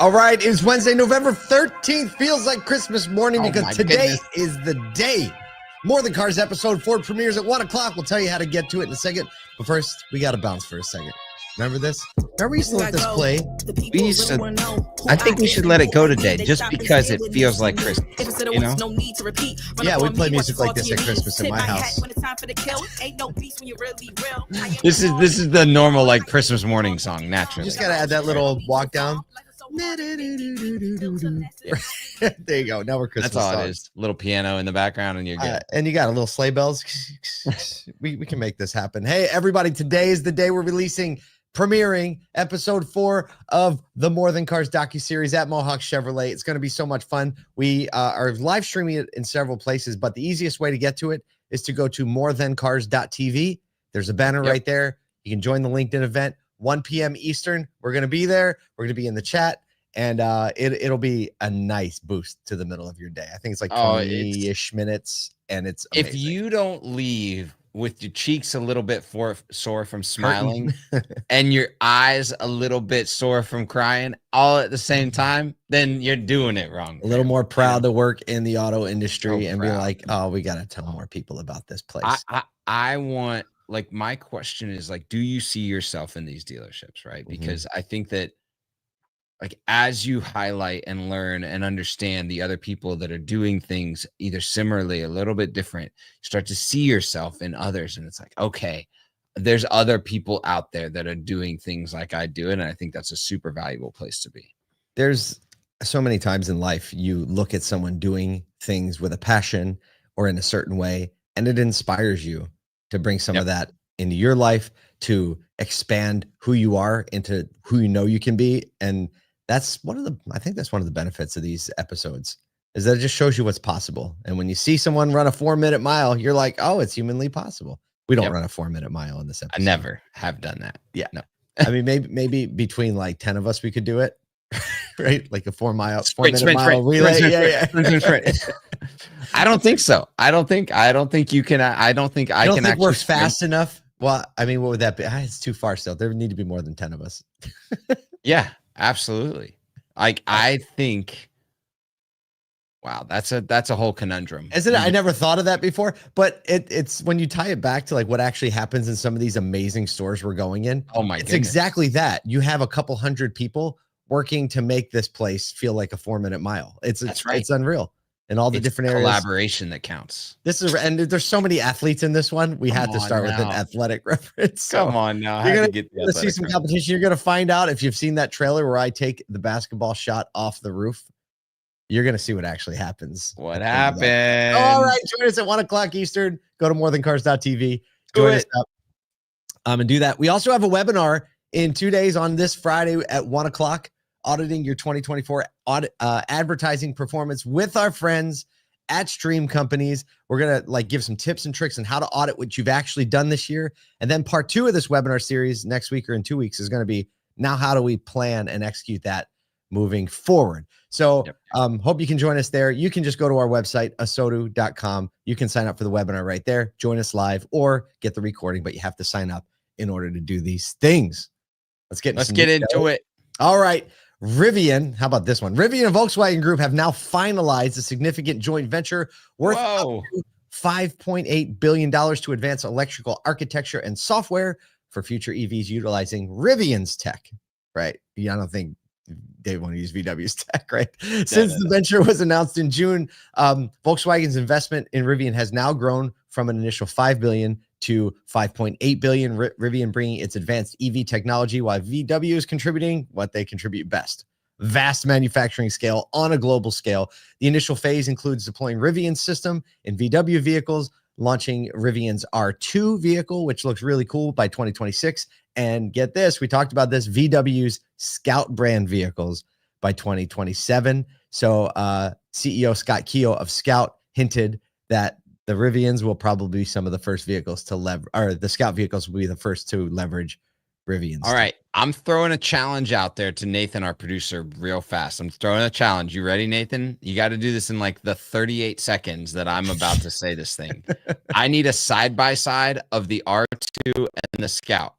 All right, it's Wednesday, November 13th. Feels like Christmas morning because today is the day. More Than Cars episode 4 premieres at 1 o'clock. We'll tell you how to get to it in a second. But first, we got to bounce for a second. Remember this? Remember we used to let this play? I think we should let it go today just because it feels like Christmas, you know? Yeah, we play music like this at Christmas in my house. This is the normal like Christmas morning song, naturally. You just got to add that little walk down. There you go. Now we're Christmas. That's all songs. it is. Little piano in the background and you're good. And you got a little sleigh bells. we can make this happen. Hey, everybody, today is the day we're premiering episode 4 of the More Than Cars docuseries at Mohawk Chevrolet. It's going to be so much fun. We are live streaming it in several places, but the easiest way to get to it is to go to morethancars.tv. There's a banner right there. You can join the LinkedIn event. 1 p.m. Eastern. We're going to be there. We're going to be in the chat, and it'll be a nice boost to the middle of your day. I think it's like 20-ish minutes, and it's amazing. If you don't leave with your cheeks a little bit sore from smiling and your eyes a little bit sore from crying all at the same time, then you're doing it wrong. A little more proud to work in the auto industry and be like, oh, we got to tell more people about this place. I want, like, my question is, like, do you see yourself in these dealerships, right? Because I think that, like, as you highlight and learn and understand the other people that are doing things either similarly, a little bit different, you start to see yourself in others. And it's like, okay, there's other people out there that are doing things like I do. And I think that's a super valuable place to be. There's so many times in life you look at someone doing things with a passion or in a certain way, and it inspires you to bring some of that into your life, to expand who you are into who you know you can be. And that's I think that's one of the benefits of these episodes, is that it just shows you what's possible. And when you see someone run a 4-minute mile, you're like, oh, it's humanly possible. We don't run a 4-minute mile in this episode. I never have done that. Yeah. No. I mean, maybe between like 10 of us, we could do it. Right? Like a 4-minute mile relay. Yeah. I don't think so. I don't think you can. I don't think we're fast enough. Well, I mean, what would that be? It's too far still. There need to be more than 10 of us. Yeah, absolutely. Like, I think, wow, that's a whole conundrum. Isn't it? I never thought of that before, but it's when you tie it back to like what actually happens in some of these amazing stores we're going in. Oh my goodness. It's exactly that. You have a couple hundred people working to make this place feel like a 4-minute mile. That's right. It's unreal. And all the different areas. Collaboration that counts. And there's so many athletes in this one. We had to start with an athletic reference. So come on now. You're going to see some competition. You're going to find out, if you've seen that trailer where I take the basketball shot off the roof, you're going to see what actually happens. What happened? All right. Join us at 1 o'clock Eastern. Go to morethancars.tv. Join us up and do that. We also have a webinar in 2 days on this Friday at 1 o'clock. Auditing your 2024 advertising performance with our friends at Stream Companies. We're going to give some tips and tricks on how to audit what you've actually done this year. And then part 2 of this webinar series next week or in 2 weeks is going to be, now how do we plan and execute that moving forward? So hope you can join us there. You can just go to our website, ASOTU.com. You can sign up for the webinar right there, join us live, or get the recording, but you have to sign up in order to do these things. Let's get into it. All right. Rivian, how about this one? Rivian and Volkswagen Group have now finalized a significant joint venture worth up to $5.8 billion to advance electrical architecture and software for future EVs utilizing Rivian's tech, right? Yeah, I don't think they want to use VW's tech, right? Since the venture was announced in June, Volkswagen's investment in Rivian has now grown from an initial $5 billion to $5.8 billion. Rivian bringing its advanced EV technology, while VW is contributing what they contribute best: vast manufacturing scale on a global scale. The initial phase includes deploying Rivian's system in VW vehicles, launching Rivian's R2 vehicle, which looks really cool, by 2026. And get this, we talked about this, VW's Scout brand vehicles by 2027. So CEO Scott Keogh of Scout hinted that the Rivians will probably be some of the first vehicles to the Scout vehicles will be the first to leverage Rivians. All right. I'm throwing a challenge out there to Nathan, our producer, real fast. I'm throwing a challenge. You ready, Nathan? You got to do this in like the 38 seconds that I'm about to say this thing. I need a side-by-side of the R2 and the Scout.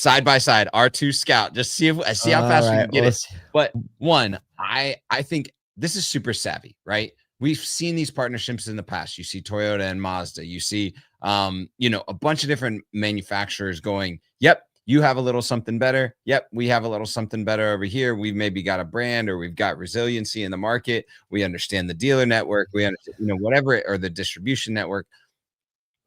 side by side, R2 Scout. Just see how fast we can get it. But one, I think this is super savvy, right? We've seen these partnerships in the past. You see Toyota and Mazda. You see, a bunch of different manufacturers going, yep, you have a little something better. Yep, we have a little something better over here. We've maybe got a brand, or we've got resiliency in the market. We understand the dealer network. We understand, whatever, or the distribution network.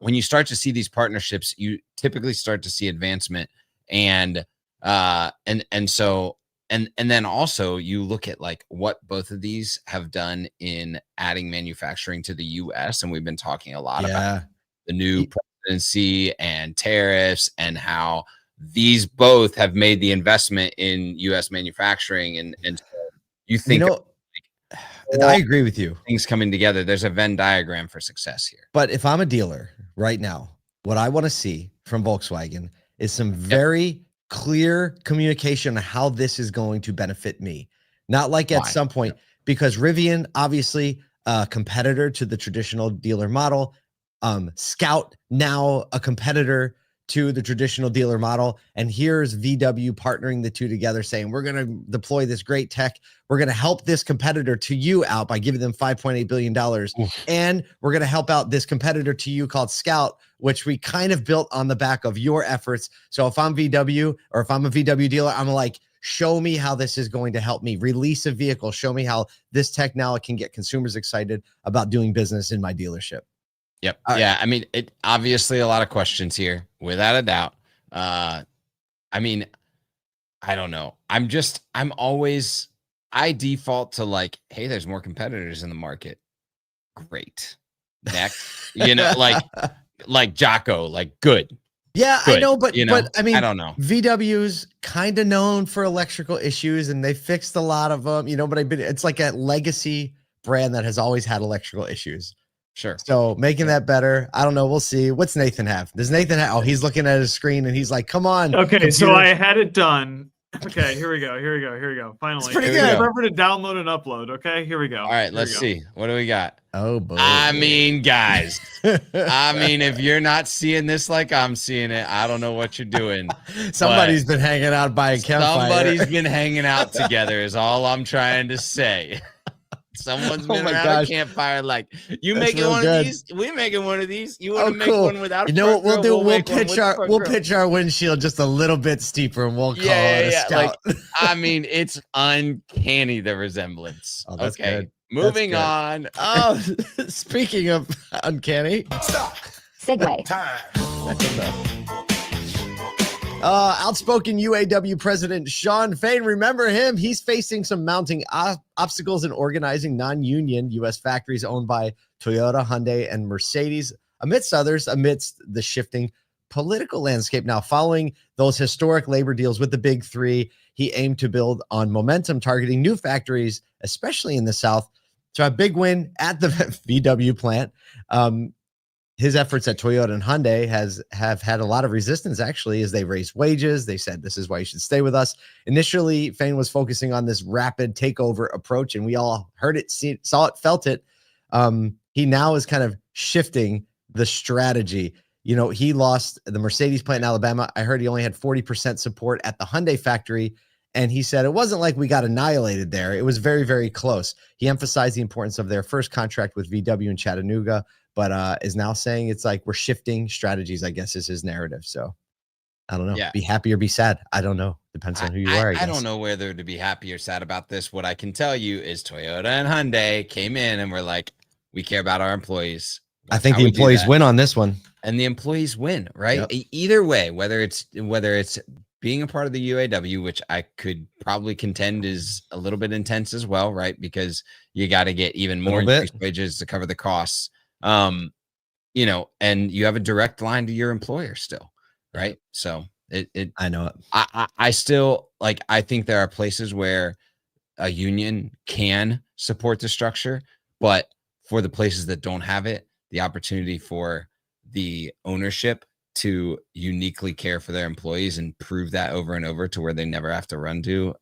When you start to see these partnerships, you typically start to see advancement. And then also you look at like what both of these have done in adding manufacturing to the US. And we've been talking a lot about the new presidency and tariffs, and how these both have made the investment in US manufacturing. And so you think, I agree with you. Things coming together. There's a Venn diagram for success here. But if I'm a dealer right now, what I want to see from Volkswagen is some very clear communication on how this is going to benefit me. Not like at some point, because Rivian, obviously a competitor to the traditional dealer model. Scout, now a competitor to the traditional dealer model. And here's VW partnering the two together, saying, we're going to deploy this great tech. We're going to help this competitor to you out by giving them $5.8 billion. And we're going to help out this competitor to you called Scout, which we kind of built on the back of your efforts. So if I'm VW, or if I'm a VW dealer, I'm like, show me how this is going to help me release a vehicle. Show me how this tech now can get consumers excited about doing business in my deallership. Yep. Yeah. I mean, it obviously a lot of questions here, without a doubt. I mean, I don't know. I default to like, hey, there's more competitors in the market. Great. Next, like Jocko, like good. Yeah, good. I know, but I mean, I don't know. VW's kind of known for electrical issues, and they fixed a lot of them, but it's like a legacy brand that has always had electrical issues. Sure. So making that better, I don't know. We'll see. What's Nathan have? Does Nathan have? Oh, he's looking at his screen and he's like, "Come on." Okay, computer. So I had it done. Okay, here we go. Finally, it's pretty good. Remember to download and upload. Okay, here we go. All right, let's see. What do we got? Oh boy. I mean, guys. If you're not seeing this like I'm seeing it, I don't know what you're doing. Somebody's been hanging out by a campfire. Somebody's been hanging out together is all I'm trying to say. Someone's been around a campfire like, you making one of these? We're making one of these. You want to make one without? You know what we'll do? We'll pitch our windshield just a little bit steeper, and we'll call it a Scout. Like, it's uncanny, the resemblance. Oh, that's okay, good. Moving on. Oh, speaking of uncanny, stop. Segue. Outspoken UAW president Sean Fain, remember him? He's facing some mounting obstacles in organizing non-union U.S. factories owned by Toyota, Hyundai, and Mercedes, amidst the shifting political landscape. Now, following those historic labor deals with the big three, he aimed to build on momentum, targeting new factories, especially in the South. So a big win at the VW plant. His efforts at Toyota and Hyundai have had a lot of resistance, actually, as they raised wages. They said, this is why you should stay with us. Initially, Fain was focusing on this rapid takeover approach, and we all heard it, saw it, felt it. He now is kind of shifting the strategy. He lost the Mercedes plant in Alabama. I heard he only had 40% support at the Hyundai factory. And he said, it wasn't like we got annihilated there. It was very, very close. He emphasized the importance of their first contract with VW in Chattanooga, but is now saying it's like we're shifting strategies, I guess, is his narrative. So I don't know. Yeah. Be happy or be sad. I don't know. Depends on who you are. I don't know whether to be happy or sad about this. What I can tell you is Toyota and Hyundai came in and were like, we care about our employees. I think the employees win on this one. And the employees win, right? Yep. Either way, whether it's being a part of the UAW, which I could probably contend is a little bit intense as well, right? Because you got to get even more increased wages to cover the costs. And you have a direct line to your employer still, right? So I know it. I still I think there are places where a union can support the structure, but for the places that don't have it, the opportunity for the ownership to uniquely care for their employees and prove that over and over to where they never have to run to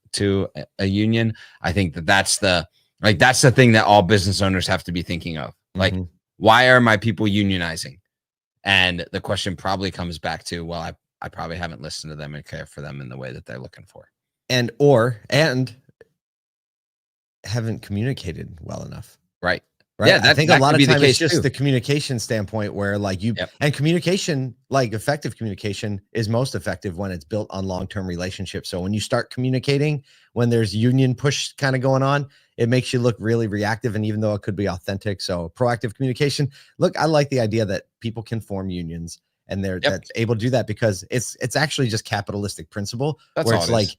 a union. I think that's the thing that all business owners have to be thinking of. Like, why are my people unionizing? And the question probably comes back to, well, I probably haven't listened to them and care for them in the way that they're looking for. And haven't communicated well enough. Right. Right. Yeah, I think a lot of times it's just too. the communication standpoint where like and communication, like effective communication is most effective when it's built on long-term relationships. So when you start communicating, when there's union push kind of going on, it makes you look really reactive. And even though it could be authentic, so proactive communication, look, I like the idea that people can form unions and that's able to do that because it's actually just capitalistic principle where it's like,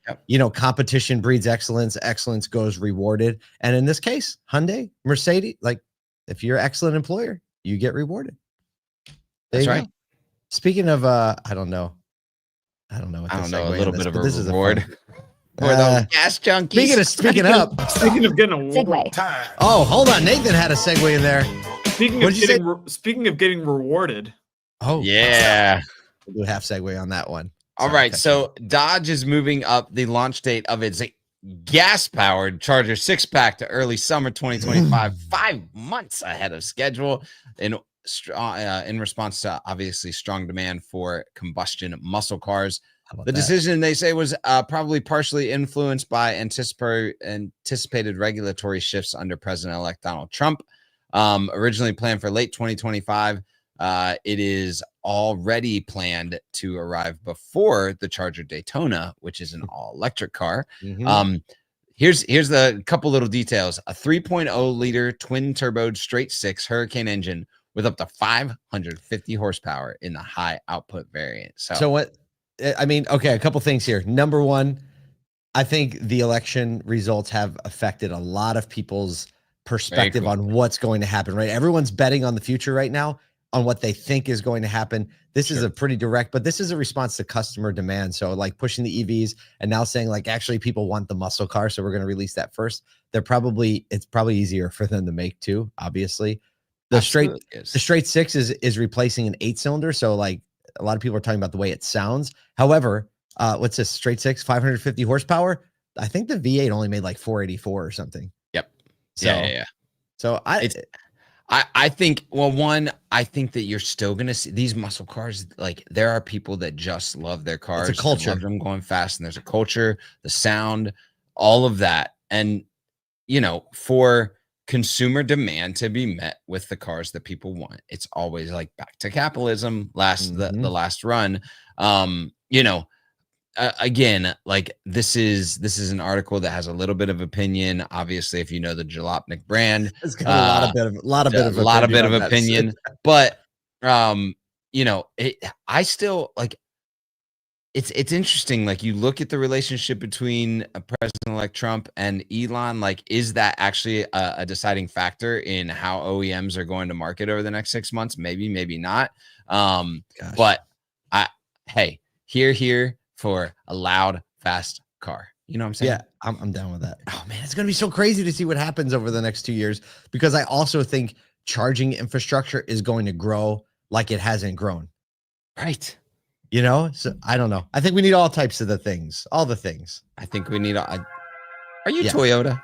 competition breeds excellence, excellence goes rewarded. And in this case, Hyundai, Mercedes, like if you're an excellent employer, you get rewarded. That's right. Speaking of, I don't know. A little bit of a reward. For those gas junkies. Speaking of getting a segue. Oh, hold on. Nathan had a segue in there. Speaking of getting rewarded. Oh, yeah. We'll do half segue on that one. All right. So Dodge is moving up the launch date of its gas-powered Charger 6-pack to early summer 2025, 5 months ahead of schedule in response to obviously strong demand for combustion muscle cars. The decision, they say, was probably partially influenced by anticipated regulatory shifts under President-elect Donald Trump. Originally planned for late 2025, it is already planned to arrive before the Charger Daytona, which is an all-electric car. Here's the couple little details. A 3.0 liter twin-turbo straight-six Hurricane engine with up to 550 horsepower in the high output variant. So what? I mean, okay, a couple things here. Number one, I think the election results have affected a lot of people's perspective on what's going to happen, right? Everyone's betting on the future right now on what they think is going to happen. This is a pretty direct, but this is a response to customer demand. So like pushing the EVs and now saying like, actually people want the muscle car. So we're going to release that first. It's probably easier for them to make too. Obviously the straight six is replacing an 8-cylinder. So like a lot of people are talking about the way it sounds. However, what's this straight six, 550 horsepower? I think the V8 only made like 484 or something. Yep. So, yeah. So I think, well, one, I think that you're still going to see these muscle cars. Like there are people that just love their cars. It's a culture. Love them going fast, and there's a culture, the sound, all of that. And, for consumer demand to be met with the cars that people want, it's always like back to capitalism, the last run. Again, like this is an article that has a little bit of opinion. Obviously, if you know the Jalopnik brand, it's got a lot of opinion. But I still like. It's interesting. Like you look at the relationship between President-elect Trump and Elon. Like, is that actually a deciding factor in how OEMs are going to market over the next 6 months? Maybe, maybe not. But here for a loud, fast car. You know what I'm saying? Yeah, I'm down with that. Oh man, it's gonna be so crazy to see what happens over the next 2 years because I also think charging infrastructure is going to grow like it hasn't grown. Right. So I don't know. I think we need all types of all the things. I think we need are you Toyota?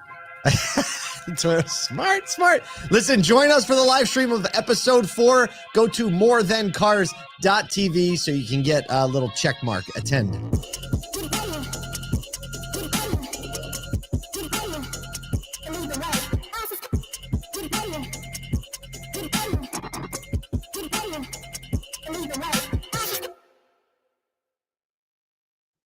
Smart. Listen, join us for the live stream of episode 4. Go to morethancars.tv so you can get a little check mark. Attend.